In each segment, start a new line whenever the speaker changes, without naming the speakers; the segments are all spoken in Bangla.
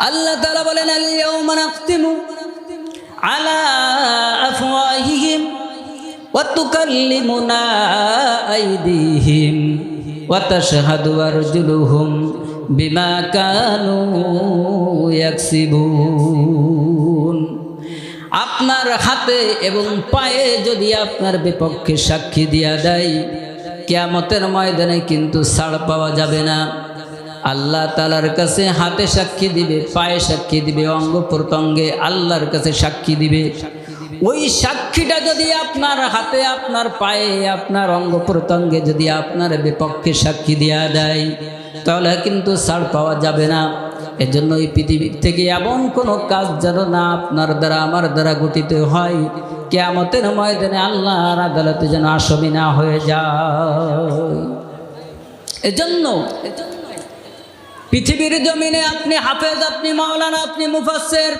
আল্লাহ তাআলা বলেন আল ইয়াউমা নাখতিমু আলা আফওয়াহিহিম ওয়া তুকাল্লিমুনা আইদিহিম ওয়া তাশহাদু আরজুলুহুম বিমা কানু ইয়াকসিবুন। আপনার হাতে এবং পায়ে যদি আপনার বিপক্ষে সাক্ষী দিয়া দেয়, কিয়ামতের ময়দানে কিন্তু ছাড় পাওয়া যাবে না। আল্লাহ তাআলার কাছে হাতে সাক্ষী দিবে, পায়ে সাক্ষী দিবে, অঙ্গ প্রত্যঙ্গে আল্লাহর কাছে সাক্ষী দিবে। ওই সাক্ষীটা যদি আপনার হাতে, আপনার পায়ে, আপনার অঙ্গ প্রত্যঙ্গে যদি আপনার বিপক্ষে সাক্ষী দেয়া দেয়, তাহলে কিন্তু ছাড় পাওয়া যাবে না। এজন্য এই পৃথিবী থেকে এমন কোনো কাজ যেন না আপনার দ্বারা আমার দ্বারা গঠিত হয়, কিয়ামতের ময়দানে আল্লাহর আদালতে যেন আসামি না হয়ে যায়। এজন্য পৃথিবীর জমিনে আপনি হাফেজ, আপনি মাওলানা, আপনি মুফাসসির,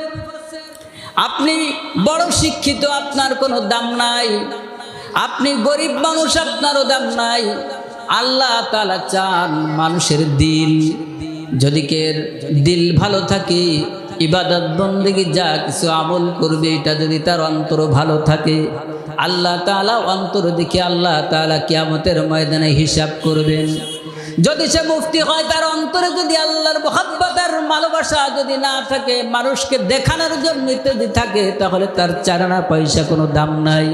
আপনি বড় শিক্ষিত, আপনার কোনো দাম নাই। আপনি গরিব মানুষ, আপনারও দাম নাই। আল্লাহ তাআলা চান মানুষের দিল, যদি কের দিল ভালো থাকে, ইবাদত বন্দেগী যা কিছু আমল করবে, এটা যদি তার অন্তর ভালো থাকে, আল্লাহ তাআলা অন্তর দেখে আল্লাহ তাআলা কিয়ামতের ময়দানে হিসাব করবেন। যদি সে মুফতি হয়, তার অন্তরে যদি আল্লাহর মুহাব্বত আর ভালোবাসা যদি না থাকে, মানুষকে দেখানোর জন্য যদি থাকে, তাহলে তার চারানা পয়সা কোনো দাম নাই।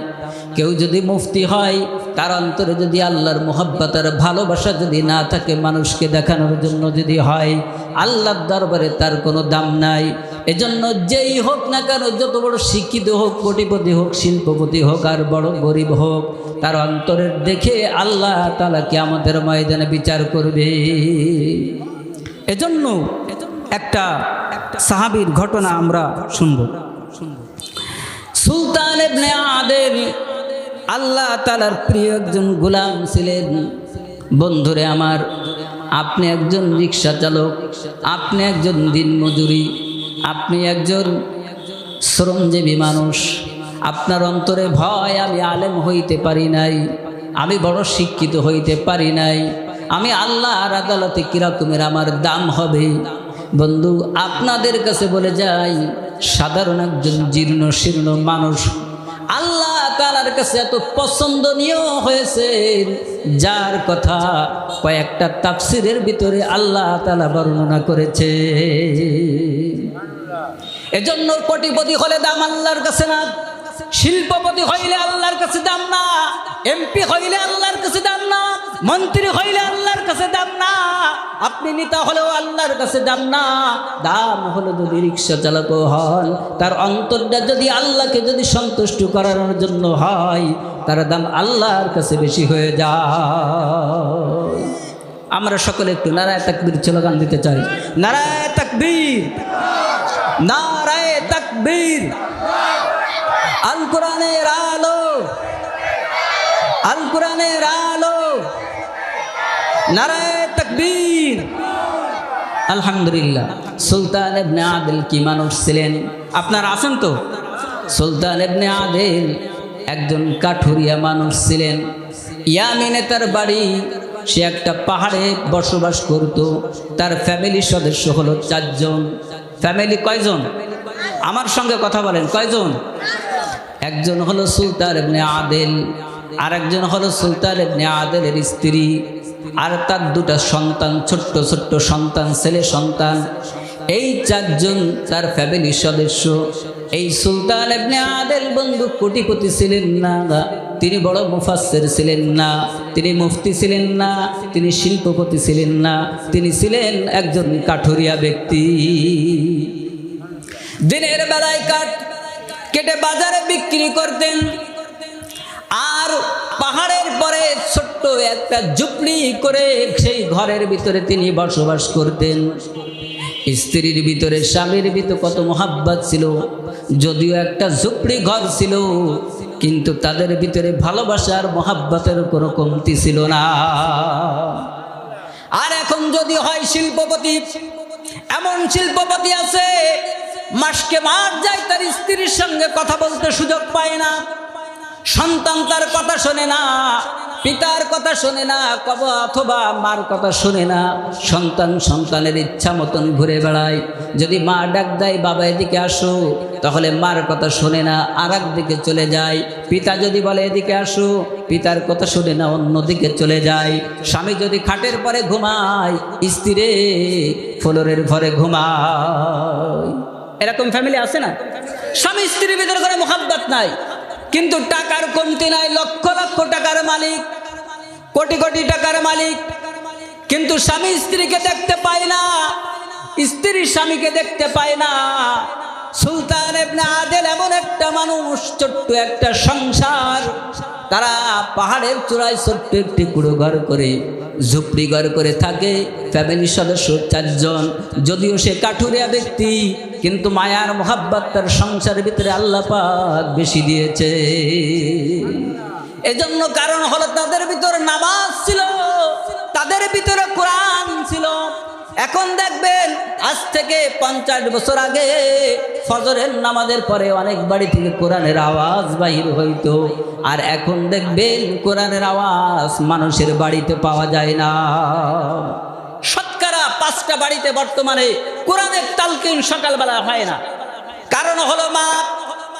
কেউ যদি মুফতি হয়, তার অন্তরে যদি আল্লাহর মুহাব্বত আর ভালোবাসা যদি না থাকে, মানুষকে দেখানোর জন্য যদি হয়, আল্লাহর দরবারে তার কোনো দাম নাই। এজন্য যেই হোক না কেন, যত বড় শিক্ষিত হোক, কোটিপতি হোক, শিল্পপতি হোক, আর বড় গরিব হোক, তার অন্তরের দেখে আল্লাহ তাআলা কিয়ামতের ময়দানে বিচার করবে। এজন্য একটা সাহাবীর ঘটনা আমরা শুনব। সুলতান ইবনে আদেল আল্লাহ তাআলার প্রিয় একজন গোলাম ছিলেন। বন্ধুরে আমার, আপনি একজন রিক্সা চালক, আপনি একজন দিনমজুরি, আপনি একজন শ্রমজীবী মানুষ। আপনার অন্তরে ভয়, আমি আলেম হইতে পারি নাই, আমি বড় শিক্ষিত হইতে পারি নাই, আমি আল্লাহর আদালতে কিরকমের আমার দাম হবে। বন্ধু, আপনাদের কাছে বলে যাই, সাধারণ একজন জীর্ণ শীর্ণ মানুষ আল্লাহ তাআলার কাছে এত পছন্দনীয় হয়েছে, যার কথা কয়েকটা তাফসীরের ভিতরে আল্লাহ তাআলা বর্ণনা করেছে। এজন্য কোটিপতি হলে দাম আল্লাহর কাছে না, শিল্পপতি হইলে আল্লাহর কাছে দাম না, এমপি হইলে আল্লাহর কাছে দাম না, মন্ত্রী হইলে আল্লাহর কাছে দাম না, আপনি নেতা হলেও আল্লাহর কাছে দাম না। দাম হলো যদি রিক্সা চালক হন, তার অন্তরটা যদি আল্লাহকে যদি সন্তুষ্ট করানোর জন্য হয়, তার দাম আল্লাহর কাছে বেশি হয়ে যায়। আমরা সকলে একটু নারায়ে তাকবীর স্লোগান দিতে চাই। নারায়ে তাকবীর, নারায়ে তাকবীর। আল কোরআনের আলো, আল কোরআনের আলো, নারায়ে তাকবীর। আলহামদুলিল্লাহ। সুলতান ইবনে আদেল কি মানুষ ছিলেন, আপনারা আছেন তো? সুলতান ইবনে আদেল একজন কাঠুরিয়া মানুষ ছিলেন। ইয়ামিনে তার বাড়ি, সে একটা পাহাড়ে বসবাস করত। তার ফ্যামিলির সদস্য হলো 4 জন। ফ্যামিলি কয়জন? আমার সঙ্গে কথা বলেন, কয়জন? একজন হলো সুলতান ইবনে আদেল, আর একজন হলো সুলতান ইবনে আদেলের স্ত্রী, আর তার 2টা সন্তান, ছোট্ট ছোট্ট সন্তান, ছেলে সন্তান। এই 4 জন তার ফ্যামিলির সদস্য। এই সুলতান ইবনে আদেল বন্ধু কোটিপতি ছিলেন না, তিনি বড় মুফাসসির ছিলেন না, তিনি মুফতি ছিলেন না, তিনি শিল্পপতি ছিলেন না, তিনি ছিলেন একজন কাঠুরিয়া ব্যক্তি। দিনের বেলায় কাঠ কেটে বাজারে বিক্রি করতেন, আর পাহাড়ের পরে ছোট্ট একটা ঝুপড়ি করে সেই ঘরের ভিতরে তিনি বসবাস করতেন। স্ত্রীর ভিতরে, স্বামীর ভিতরে কত মোহাব্বত ছিল। যদিও একটা ঝুপড়ি ঘর ছিল, কিন্তু তাদের ভিতরে ভালোবাসার মোহাব্বতের কোনো কমতি ছিল না। আর এখন যদি হয় শিল্পপতি, এমন শিল্পপতি আছে মাসকে মাস যায় তার স্ত্রীর সঙ্গে কথা বলতে সুযোগ পায় না, সন্তান তার কথা শোনে না, পিতার কথা শোনে না, অথবা মার কথা শোনে না, সন্তান সন্তানের ইচ্ছা মতন ঘুরে বেড়ায়। যদি মা ডাক দেয় বাবা এদিকে আসো, তাহলে মার কথা শোনে না, আর একদিকে চলে যায়। পিতা যদি বলে এদিকে আসো, পিতার কথা শুনে না, অন্যদিকে চলে যায়। স্বামী যদি খাটের পরে ঘুমায়, স্ত্রী ফ্লোরের ঘরে ঘুমায়। এরকম ফ্যামিলি আছে না? স্বামী স্ত্রীর ভিতরে কোনো মোহাব্বত নাই, কিন্তু টাকার কমতি নাই, লক্ষ লক্ষ টাকার মালিক, কোটি কোটি টাকার মালিক, কিন্তু স্বামী স্ত্রীকে দেখতে পায় না, স্ত্রী স্বামীকে দেখতে পায় না। সুলতান ইবনে আদেল এমন একটা মানুষ, ছোট্ট একটা সংসার, তারা পাহাড়ের চূড়ায় ছোট্ট একটি কুড়ো ঘর করে, ঝুপড়ি ঘর করে থাকে। ফ্যামিলির সদস্য 4 জন। যদিও সে কাঠুরিয়া ব্যক্তি, কিন্তু মায়ার মোহাব্বত তার সংসারের ভিতরে আল্লাহ পাক বেশি দিয়েছে। এজন্য কারণ হলো তাদের ভিতরে নামাজ ছিল, তাদের ভিতরে কোরআন ছিল। এখন দেখবেন আজ থেকে 50 বছর আগে ফজরের নামাজের পরে অনেক বাড়ি থেকে কোরআনের আওয়াজ বাহির হইতো, আর এখন দেখবেন কোরআনের আওয়াজ মানুষের বাড়িতে পাওয়া যায় না। শতকরা 5টা বাড়িতে বর্তমানে কোরআনের তালকিন সকালবেলা হয় না। কারণ হলো মা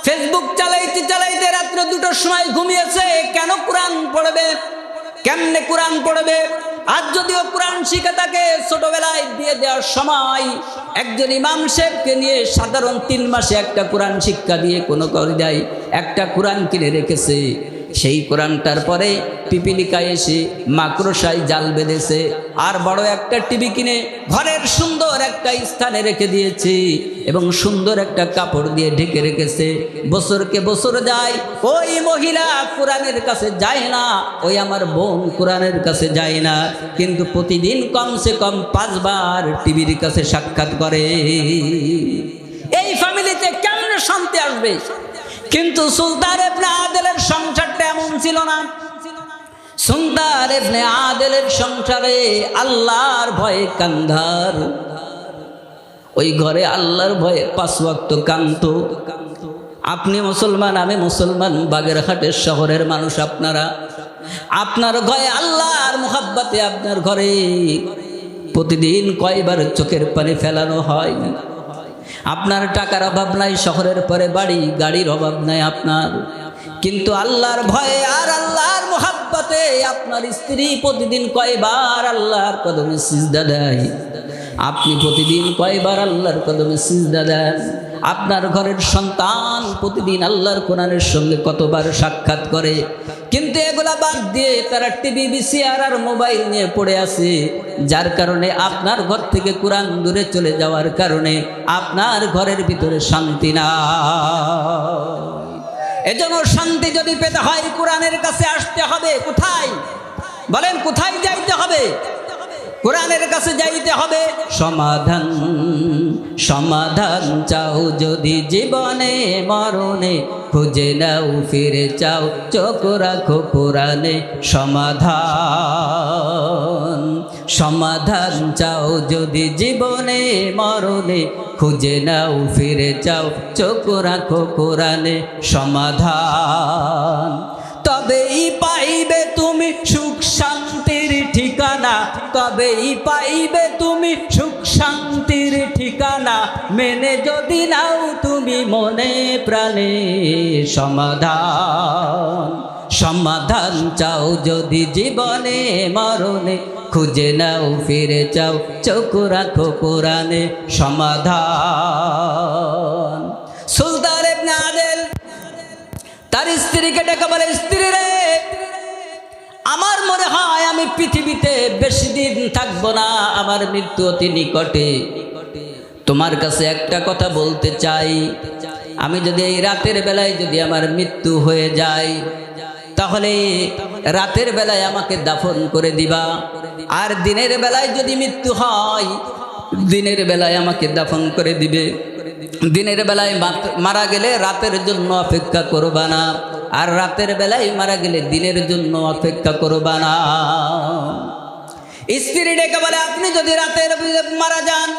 ফেসবুক চালাইতে চালাইতে রাত্র 2টার সময় ঘুমিয়েছে, কেন কোরআন পড়বে, কেমনে কোরআন পড়বে? আজ যদিও কোরআন শিখে থাকে, ছোটবেলায় দিয়ে দেওয়ার সময় একজন ইমাম সাহেবকে নিয়ে সাধারণ 3 মাসে একটা কোরআন শিক্ষা দিয়ে কোনো করে দেয়, একটা কোরআন কিনে রেখেছে। সেই কোরআনটার পরে পিপিলিকায় এসে মাকড়সায় জাল বেঁধেছে, আর বড় একটা টিভি কিনে ঘরের সুন্দর একটা স্থানে রেখে দিয়েছে, এবং সুন্দর একটা কাপড় দিয়ে ঢেকে রেখেছে। বছরকে বছর যায়, ওই মহিলা কোরআনের কাছে যায় না, ওই আমার বোন কোরআনের কাছে যায় না, কিন্তু প্রতিদিন কমসে কম 5 বার টিভির কাছে সাক্ষাৎ করে। এই ফ্যামিলিতে কেমন শান্তি আসবে? কিন্তু সুলতান ইবনে আদেলের সংসারটা এমন ছিল না। সুলতান ইবনে আদেলের সংসারে আল্লাহর ভয়ে কান্দার, ওই ঘরে আল্লাহর ভয়ে 5 ওয়াক্ত কান্ত। আপনি মুসলমান, আমি মুসলমান, বাগেরহাটের শহরের মানুষ আপনারা, আপনার ঘরে আল্লাহর মুহাব্বতে আপনার ঘরে প্রতিদিন কয়বার চোখের পানি ফেলানো হয়? আপনার টাকার অভাব নাই, শহরের পরে বাড়ি গাড়ির অভাব নাই আপনার, কিন্তু আল্লাহর ভয়ে আর আল্লাহর মুহাব্বতে আপনার স্ত্রী প্রতিদিন কয়বার আল্লাহর কদমে সিজদা দেয়? আপনি প্রতিদিন কয়বার আল্লাহর কদমে সিজদা দেন? আপনার ঘরের সন্তান প্রতিদিন আল্লাহর কোরআনের সঙ্গে কতবার সাক্ষাৎ করে? কিন্তু এগুলা বাদ দিয়ে তারা টিভি, ভিসিআর আর মোবাইল নিয়ে পড়ে আছে, যার কারণে আপনার ঘর থেকে কোরআন দূরে চলে যাওয়ার কারণে আপনার ঘরের ভিতরে শান্তি না। এজন্য শান্তি যদি পেতে হয় কোরআনের কাছে আসতে হবে। কোথায় বলেন, কোথায় যাইতে হবে? কোরআনের কাছে যাইতে হবে। সমাধান সমাধান চাও যদি জীবনে মরণে, খুঁজে নাও ফিরে চাও চোখ রাখো কোরআনে। সমাধান সমাধান চাও যদি জীবনে মরণে, খুঁজে নাও ফিরে চাও চোখ রাখো কোরআনে। সমাধান তবেই পাইবে তুমি সুখ শান্তির ঠিকানা, তবেই পাইবে তুমি সুখ শান্তির ঠিকানা, মেনে যদি নাও তুমি মনে প্রাণে। সমাধান সমাধান চাও যদি জীবনে মরণে, খুঁজে নাও ফিরে চাও চোখ রাখো কোরআনে। সমাধান। সুলতান ইবনে আদেল তার স্ত্রীকে ডেকে বলে, স্ত্রী রে, আমার মনে হয় আমি পৃথিবীতে বেশি দিন থাকবো না, আমার মৃত্যু অতি নিকটে। তোমার কাছে একটা কথা বলতে চাই, আমি যদি এই রাতের বেলায় যদি আমার মৃত্যু হয়ে যায়, তাহলে রাতের বেলায় আমাকে দাফন করে দিবা, আর দিনের বেলায় যদি মৃত্যু হয়, দিনের বেলায় আমাকে দাফন করে দিবে। দিনের বেলায় মারা গেলে রাতের জন্য অপেক্ষা করবা না, আর রাতের বেলায় মারা গেলে দিনের জন্য অপেক্ষা করবা না। স্ত্রী ডেকে বলে, আপনি যদি রাতের মারা যান,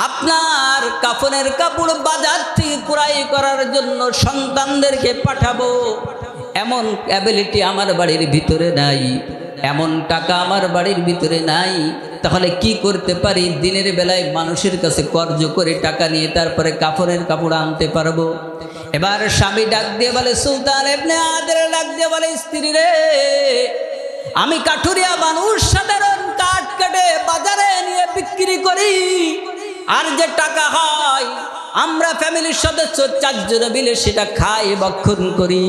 আপনার কাফনের কাপড় বাজার থেকে ক্রয় করার জন্য সন্তানদেরকে পাঠাবো, এমন অ্যাবিলিটি আমার বাড়ির ভিতরে নাই, এমন টাকা আমার বাড়ির ভিতরে নাই, তাহলে কি করতে পারি? দিনের বেলায় মানুষের কাছে কর্জ করে টাকা নিয়ে তারপরে কাফনের কাপড় আনতে পারবো। এবার স্বামী ডাক দিয়ে বলে, সুলতান ইবনে আদের ডাক দিয়ে বলে, স্ত্রী রে, আমি কাঠুরিয়া মানুষ, সাধারণ কাঠ কেটে বাজারে নিয়ে বিক্রি করি, আর যে টাকা হয় আমরা ফ্যামিলির সদস্য 4 জন মিলে সেটা খাই, ভক্ষণ করি।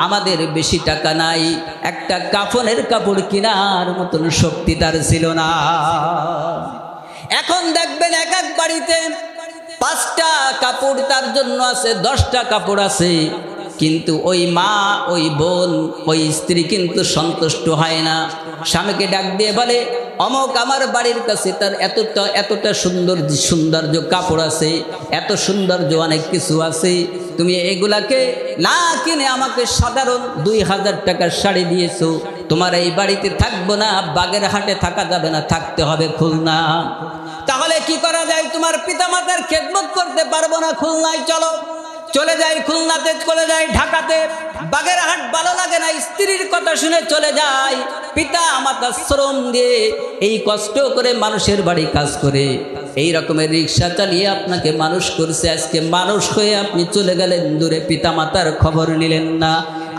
আমাদের বেশি টাকা নাই, একটা কাফনের কাপড় কেনার মতন শক্তি তার ছিল না। এখন দেখবেন এক এক বাড়িতে 5টা কাপড় তার জন্য আছে, 10টা কাপড় আছে, কিন্তু ওই মা, ওই বোন, ওই স্ত্রী কিন্তু সন্তুষ্ট হয় না। স্বামীকে ডাক দিয়ে বলে, অমক আমার বাড়ির কাছে তার এতটা সৌন্দর্য কাপড় আছে, এত সৌন্দর্য অনেক কিছু আছে, তুমি এগুলাকে না কিনে আমাকে সাধারণ 2000 টাকার শাড়ি দিয়েছো, তোমার এই বাড়িতে থাকবো না, বাগেরহাটে থাকা যাবে না, থাকতে হবে খুলনা। তাহলে কি করা যায়? তোমার পিতামাতার খেদমত করতে পারবো না, খুলনায় চলো। চলে যায় খুলনাতে, চলে যায় ঢাকাতে, বাগেরহাট ভালো লাগে না, স্ত্রীর কথা শুনে চলে যায়। পিতা মাতা শ্রম দিয়ে এই কষ্ট করে মানুষের বাড়ি কাজ করে এই রকমের রিক্সা চালিয়ে আপনাকে মানুষ করছে, আজকে মানুষ হয়ে আপনি চলে গেলেন দূরে, পিতা মাতার খবর নিলেন না।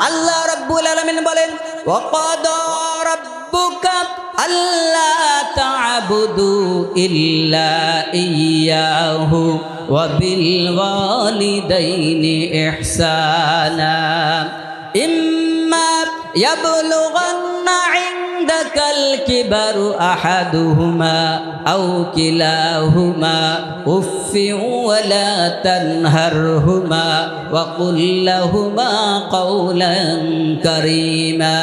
আল্লাহ রাব্বুল আলামিন বলেন, ওয়াকাদা রাব্বুকা আল্লা তা'বুদু ইল্লা ইয়্যাহু ওয়া বিল ওয়ালিদাইনি ইহসানা ইম্মা ইয়াবলুগান্না ইনদাকাল কিবারু আহাদুহুমা আও কিলাহুমা উফফিন ওয়া লা তানহারহুমা ওয়া কুল লাহুমা কাওলান কারীমা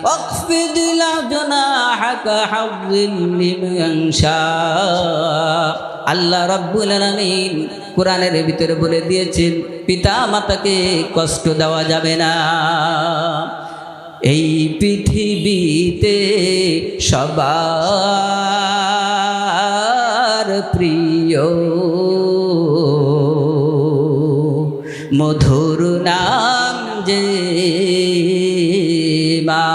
ওয়াখফিদ লাজনাহাকা হাযযিল লিমান শাআ। আল্লাহ রাব্বুল আলামিন কোরআনের ভিতরে বলে দিয়েছেন, পিতা মাতাকে কষ্ট দেওয়া যাবে না। এই পৃথিবীতে সবার প্রিয় মধুর নাম যে মা।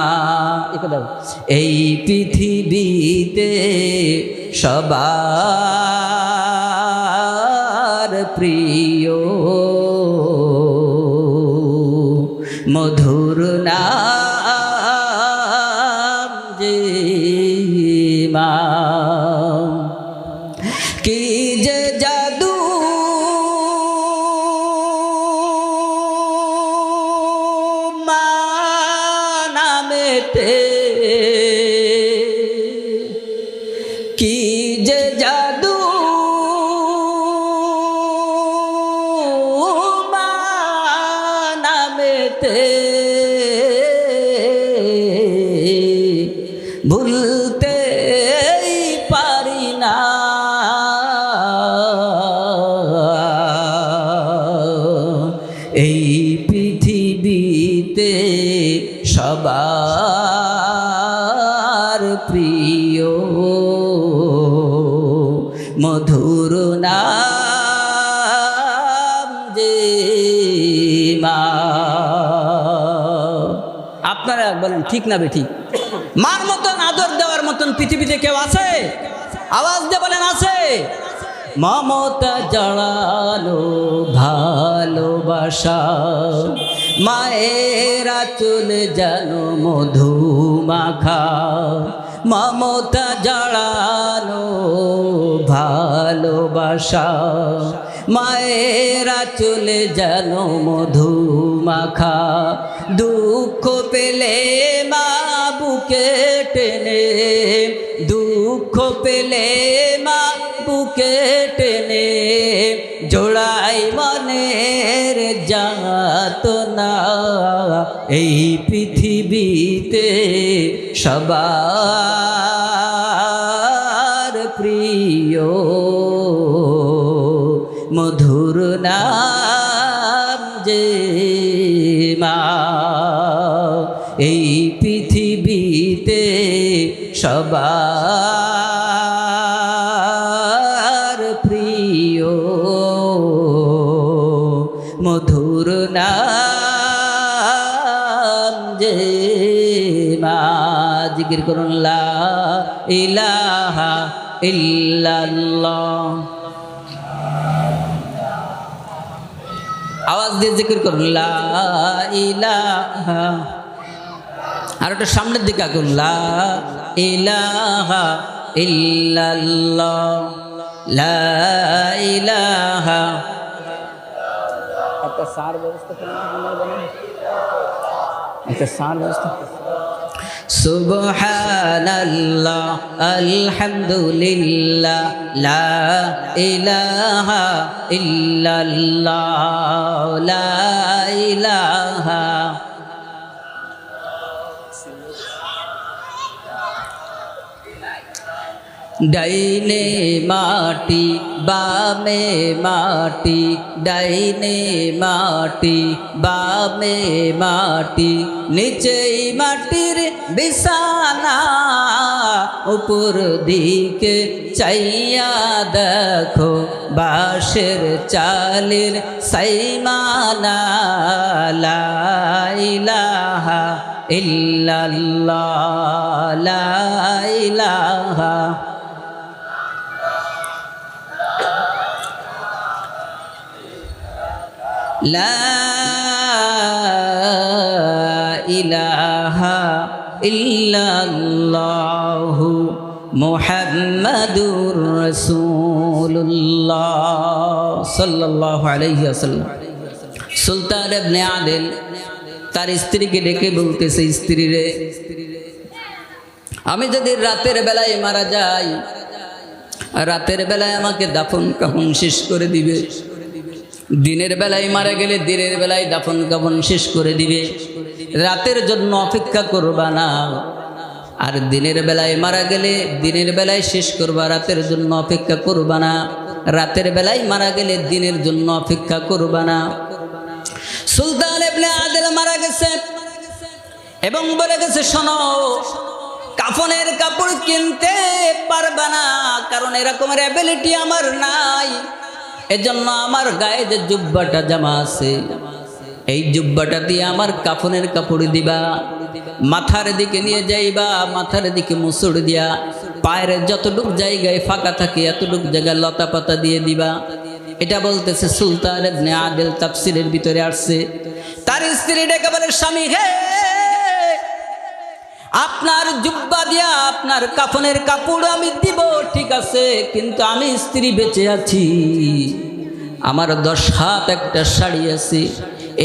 এই পৃথিবীতে সবার প্রিয় মধুর নাম যে মা। কি যে জাদু মা নামেতে, কি যে জাদু মা নামেতে, ভুলতে পারি না। এই পৃথিবীতে সবার প্রিয় মধুর নাম যে মা। আপনারা বলেন ঠিক না বেঠিক? মার মতন আদর দেওয়ার মতন পৃথিবীতে কেউ আছে? আওয়াজ দিয়ে বলেন আছে? মমতা জড়ালো ভালোবাসা, মায়ের আঁচল যেন মধু মাখা। মমতা জড়ানো ভালোবাসা, মায়ের আঁচল যেন মধু মাখা। দুঃখ পেলে মা বুকে টেনে, দুঃখ পেলে মা বুকে টেনে, জোড়াই মনের যাতনা। এই পৃথিবীতে সবার প্রিয় মধুর নাম যে মা। এই পৃথিবীতে সবার প্রিয় মধুর নাম জিকির করুন লা ইলাহা ইল্লাল্লাহ। আওয়াজ দিয়ে জিকির করুন লা ইলাহা, আর ওটা সামনের দিকে আগুন লা ইলাহা ইল্লাল্লাহ লা ইলাহা। একটা সার ব্যবস্থা করেন, একটা সার ব্যবস্থা। সুবহানাল্লাহ আলহামদুলিল্লাহ লা ইলাহা ইল্লাল্লাহ লা ইলাহা। ডাইনে মাটি বামে মাটি, ডাইনে মাটি বামে মাটি, নিচেই মাটির বিছানা, উপর দিকে চাইয়া দেখো বাঁশের চালের সাইমানা। লা ইলাহা ইল্লাল্লাহ লা ইলাহা। লা ইলাহা ইল্লাল্লাহু মুহাম্মাদুর রাসূলুল্লাহ সাল্লাল্লাহু আলাইহি ওয়াসাল্লাম। সুলতান ইবনে আদিল তার স্ত্রীকে ডেকে বলতেছে, স্ত্রী রে, আমি যদি রাতের বেলায় মারা যাই, রাতের বেলায় আমাকে দাফন কাফন শেষ করে দিবে। দিনের বেলায় মারা গেলে দিনের বেলায় দাফন কাফন শেষ করে দিবে, রাতের জন্য অপেক্ষা করবা না। আর দিনের বেলায় মারা গেলে দিনের বেলায় শেষ করবা, রাতের জন্য অপেক্ষা করবা না। রাতের বেলায় মারা গেলে দিনের জন্য অপেক্ষা করবা না। সুলতান ইবনে আদিল মারা গেছে এবং বলে গেছে, শোনো, কাফনের কাপড় কিনতে পারবা না, কারণ এরকমের অ্যাবিলিটি আমার নাই। এজন্য আমার গায়ে যে জুব্বাটা জামা আছে, এই জুব্বাটা দিয়ে আমার কাফনের কাপড় দিবা, মাথার দিকে নিয়ে যাইবা, মাথার দিকে মুসুর দিয়া, পায়ের যতটুক জায়গায় ফাঁকা থাকে এতটুক জায়গায় লতা পাতা দিয়ে দিবা। এটা বলতেছে সুলতান ইবনে আদিল, তাফসীরের ভিতরে আসছে। তার স্ত্রী ডেকে বলে, স্বামী হে, আপনার জুব্বা দিয়া আপনার কাফনের কাপড় আমি দিব, ঠিক আছে, কিন্তু আমি স্ত্রী বেঁচে আছি, আমার 10 হাত একটা শাড়ি আছে,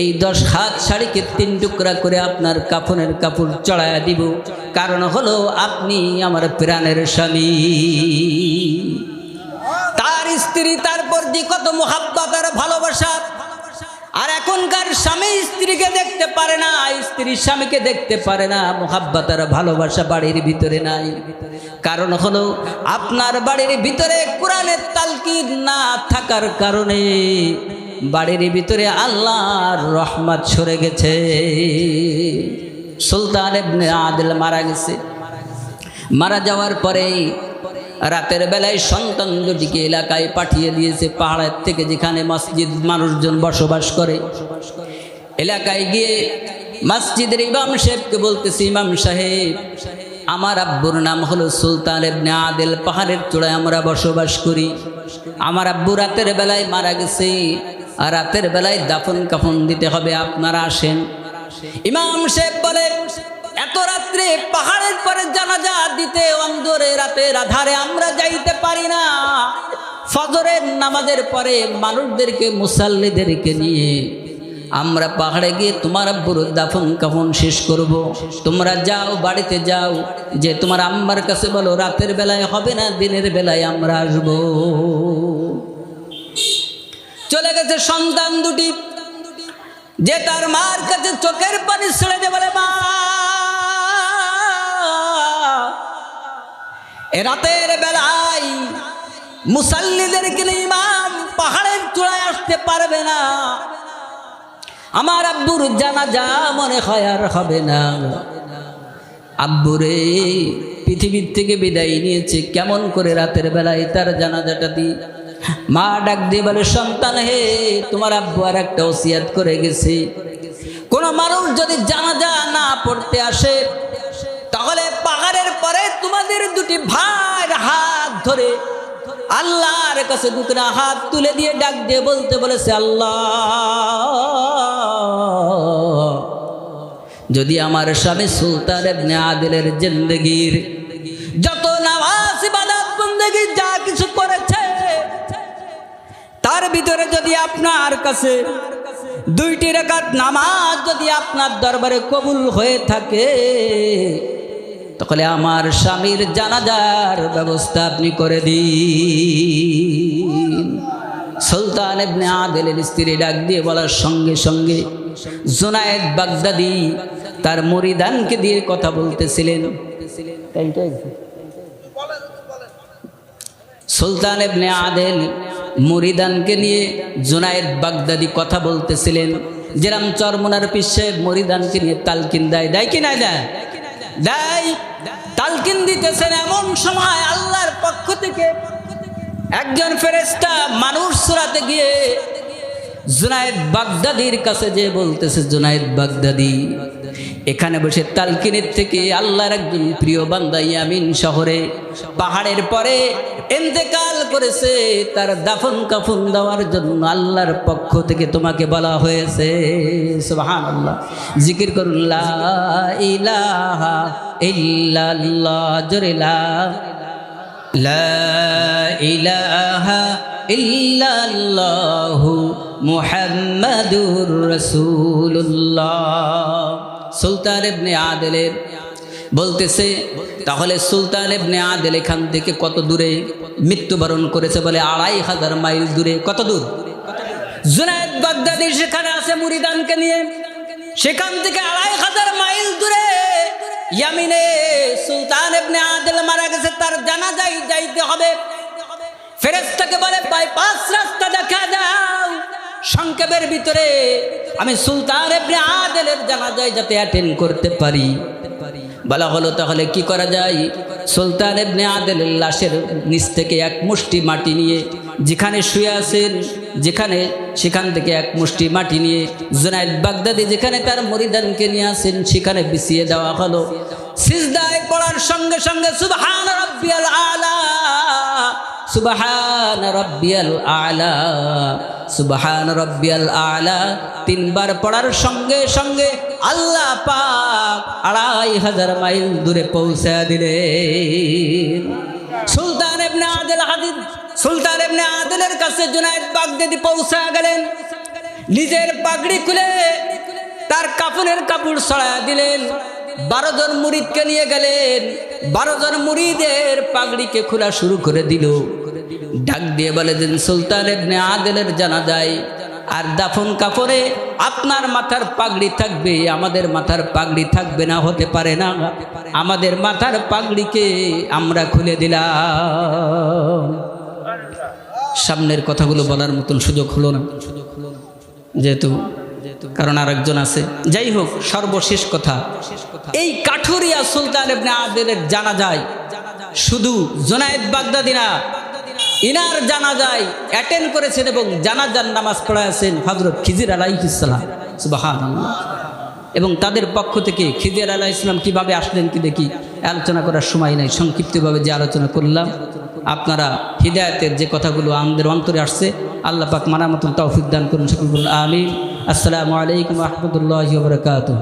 এই 10 হাত শাড়িকে 3 টুকরা করে আপনার কাফনের কাপড় চড়াইয়া দিব, কারণ হলো আপনি আমার প্রাণের স্বামী। তার স্ত্রী তার প্রতি কত মুহাব্বত আর ভালোবাসা। আর এখনকার স্বামী স্ত্রীকে দেখতে পারে না, স্ত্রী স্বামীকে দেখতে পারে না, মুহাব্বত আর ভালোবাসা বাড়ির ভিতরে নাই। কারণ হলো আপনার বাড়ির ভিতরে কোরআনের তালকিদ না থাকার কারণে বাড়ির ভিতরে আল্লাহর রহমত সরে গেছে। সুলতান ইবনে আদিল মারা গেছে। মারা যাওয়ার পরে রাতের বেলায় সন্তান দুটিকে এলাকায় পাঠিয়ে দিয়েছে, পাহাড়ের থেকে যেখানে মসজিদ মানুষজন বসবাস করে। এলাকায় গিয়ে মসজিদের ইমাম সাহেবকে বলতেছি, ইমাম সাহেব, আমার আব্বুর নাম হলো সুলতান ইবনে আদিল, পাহাড়ের চূড়ায় আমরা বসবাস করি, আমার আব্বু রাতের বেলায় মারা গেছে, আর রাতের বেলায় দাফন কাফন দিতে হবে, আপনারা আসেন। ইমাম সাহেব বলে, এত রাত্রে পাহাড়ের পরে জানাজা দিতে অন্ধরে রাতের আধারে আমরা যাইতে পারি না। ফজরের নামাজের পরে মানুষদেরকে, মুসাল্লিদেরকে নিয়ে আমরা পাহাড়ে গিয়ে তোমার আব্বুর দাফন কাফন শেষ করব। তোমরা যাও, বাড়িতে যাও, যে তোমার আম্মার কাছে বলো রাতের বেলায় হবে না, দিনের বেলায় আমরা আসব। চলে গেছে সন্তান দুটি, যে তার মার কাছে চোখের পানি ছেড়ে দিয়ে বলে, মা, এ রাতের বেলায় মুসাল্লিদেরকে নিয়ে ইমাম পাহাড়ের চূড়ায় আসতে পারবে না, আমার আব্বুর জানাজা মনে হয় আর হবে না। আব্বুরে পৃথিবীর থেকে বিদায় নিয়েছে, কেমন করে রাতের বেলায় তার জানাজাটা দিই। মা ডাক দিয়ে বলে, সন্তান হে, তোমার আব্বু আর একটা ওসিয়াত করে গেছে, কোন মানুষ যদি জানাজা না পড়তে আসে তাহলে পাহাড়ের পরে তোমাদের দুটি ভাইয়ের হাত ধরে আল্লাহর কাছে দুটো হাত তুলে দিয়ে ডাক দিয়ে বলতে বলেছে, আল্লাহ, যদি আমার স্বামী সুলতান ইবনে আদিলের জিন্দেগির যত নামাজ ইবাদত বন্দেগী যা কিছু করেছে তার ভিতরে যদি আপনার কাছে 2টি রাকাত নামাজ যদি আপনার দরবারে কবুল হয়ে থাকে, তাহলে আমার স্বামীর জানাজার ব্যবস্থা আপনি করে দিন। সুলতান ইবনে আদিলের স্ত্রী ডাক দিয়ে বলার সঙ্গে সঙ্গে জুনায়েদ বাগদাদি তার মুরিদানকে দিয়ে কথা বলতেছিলেন। সুলতান ইবনে আদিল মুরিদানকে নিয়ে জুনায়েদ বাগদাদি কথা বলতেছিলেন। যেরাম চরমনার পীর সাহেব মুরিদানকে নিয়ে তালকিন দেয় কি না দেয়? তালকিন দিতেছেন। এমন সময় আল্লাহর পক্ষ থেকে একজন ফেরেশতা মানুষ সুরাতে গিয়ে জুনায়েদ বাগদাদির কাছে যে বলতেছে, জুনায়েদ বাগদাদি, এখানে বসে তালকিনের থেকে আল্লাহর একজন প্রিয় বান্দা ইয়ামিন শহরে পাহাড়ের পরে ইন্তেকাল করেছে, তার দাফন কাফন দেওয়ার জন্য আল্লাহর পক্ষ থেকে তোমাকে বলা হয়েছে। সুবহানাল্লাহ, জিকির করুন লা ইলাহা ইল্লাল্লাহ, জোরে লা ইলাহা ইল্লাল্লাহু মুহাম্মাদুর রাসূলুল্লাহ। সুলতান ইবনে আদিলের বলতেছে, তাহলে সুলতান ইবনে আদিল এখান থেকে কত দূরে মৃত্যুবরণ করেছে? বলে 2500 মাইল দূরে। কত দূর? জুনায়েদ বাগদাদি সেখানে আছে মুরিদানকে নিয়ে, সেখান থেকে 2500 মাইল দূরে ইয়ামিনে সুলতান ইবনে আদিল মারা গেছে, তার জানাজায় যাইতে হবে। ফেরেশতাকে বলে, বাইপাস রাস্তা দেখা দাও, সংক্ষেপের ভিতরে আমি সুলতান ইবনে আদিলের জানাজায় যাতে অ্যাটেন্ড করতে পারি। বলা হলো, তাহলে কি করা যায়? সুলতান ইবনে আদিলের লাশের নিচ থেকে এক মুষ্টি মাটি নিয়ে, যেখানে শুয়ে আছেন সেখান থেকে এক মুষ্টি মাটি নিয়ে জুনায়েদ বাগদাদি যেখানে তার মুরিদানকে নিয়ে আসেন সেখানে বিছিয়ে দেওয়া হলো। সিজদায় পড়ার সঙ্গে সঙ্গে সুবহান রাব্বিয়াল আলা, সুবহান রাব্বিয়াল আলা, সুবহান রাব্বিয়াল আলা 3 বার পড়ার সঙ্গে সঙ্গে আল্লাহ পাক 2500 মাইল দূরে পৌঁছে দিলেন। সুলতান ইবনে আদিল হাদিদ সুলতান ইবনে আদিলের কাছে জুনায়েদ বাগদাদি পৌঁছে গেলেন। নিজের পাগড়ি খুলে তার কাফনের কাপড় ছড়ায় দিলেন। 12 জন মুরিদকে নিয়ে গেলেন। 12 জন মুরিদের পাগড়িকে খোলা শুরু করে দিল। ডাক দিয়ে বলে দিন, সুলতান ইবনে আদিলের জানাজায় আর দাফন কাফরে আপনার মাথার পাগড়ি থাকবে, আমাদের মাথার পাগড়ি থাকবে না, হতে পারে না। আমাদের মাথার পাগড়িকে আমরা খুলে দিলাম। সামনের কথাগুলো বলার মতন সুযোগ হলো না যেহেতু, কারণ আরেকজন আছে। যাই হোক, সর্বশেষ কথা, এই কাঠুরিয়া সুলতান ইবনে আদিলের জানাজায় শুধু জুনায়েদ বাগদাদি না, ইনার জানাজায় অ্যাটেন্ড করেছেন এবং জানাজার নামাজ পড়াইছেন হযরত খিজির আলাইহিস সালাম। সুবহানাল্লাহ। এবং তাদের পক্ষ থেকে খিজির আলাইহিস সালাম কিভাবে আসলেন কি দেখি, আলোচনা করার সময় নাই, সংক্ষিপ্তভাবে যে আলোচনা করলাম। আপনারা হিদায়াতের যে কথাগুলো আমাদের অন্তরে আসছে আল্লাহ পাক মানার মতন তৌফিক দান করুন। সকল বলুন আমিন। আসসালামু আলাইকুম ওয়া রাহমাতুল্লাহি ওয়া বারাকাতুহু।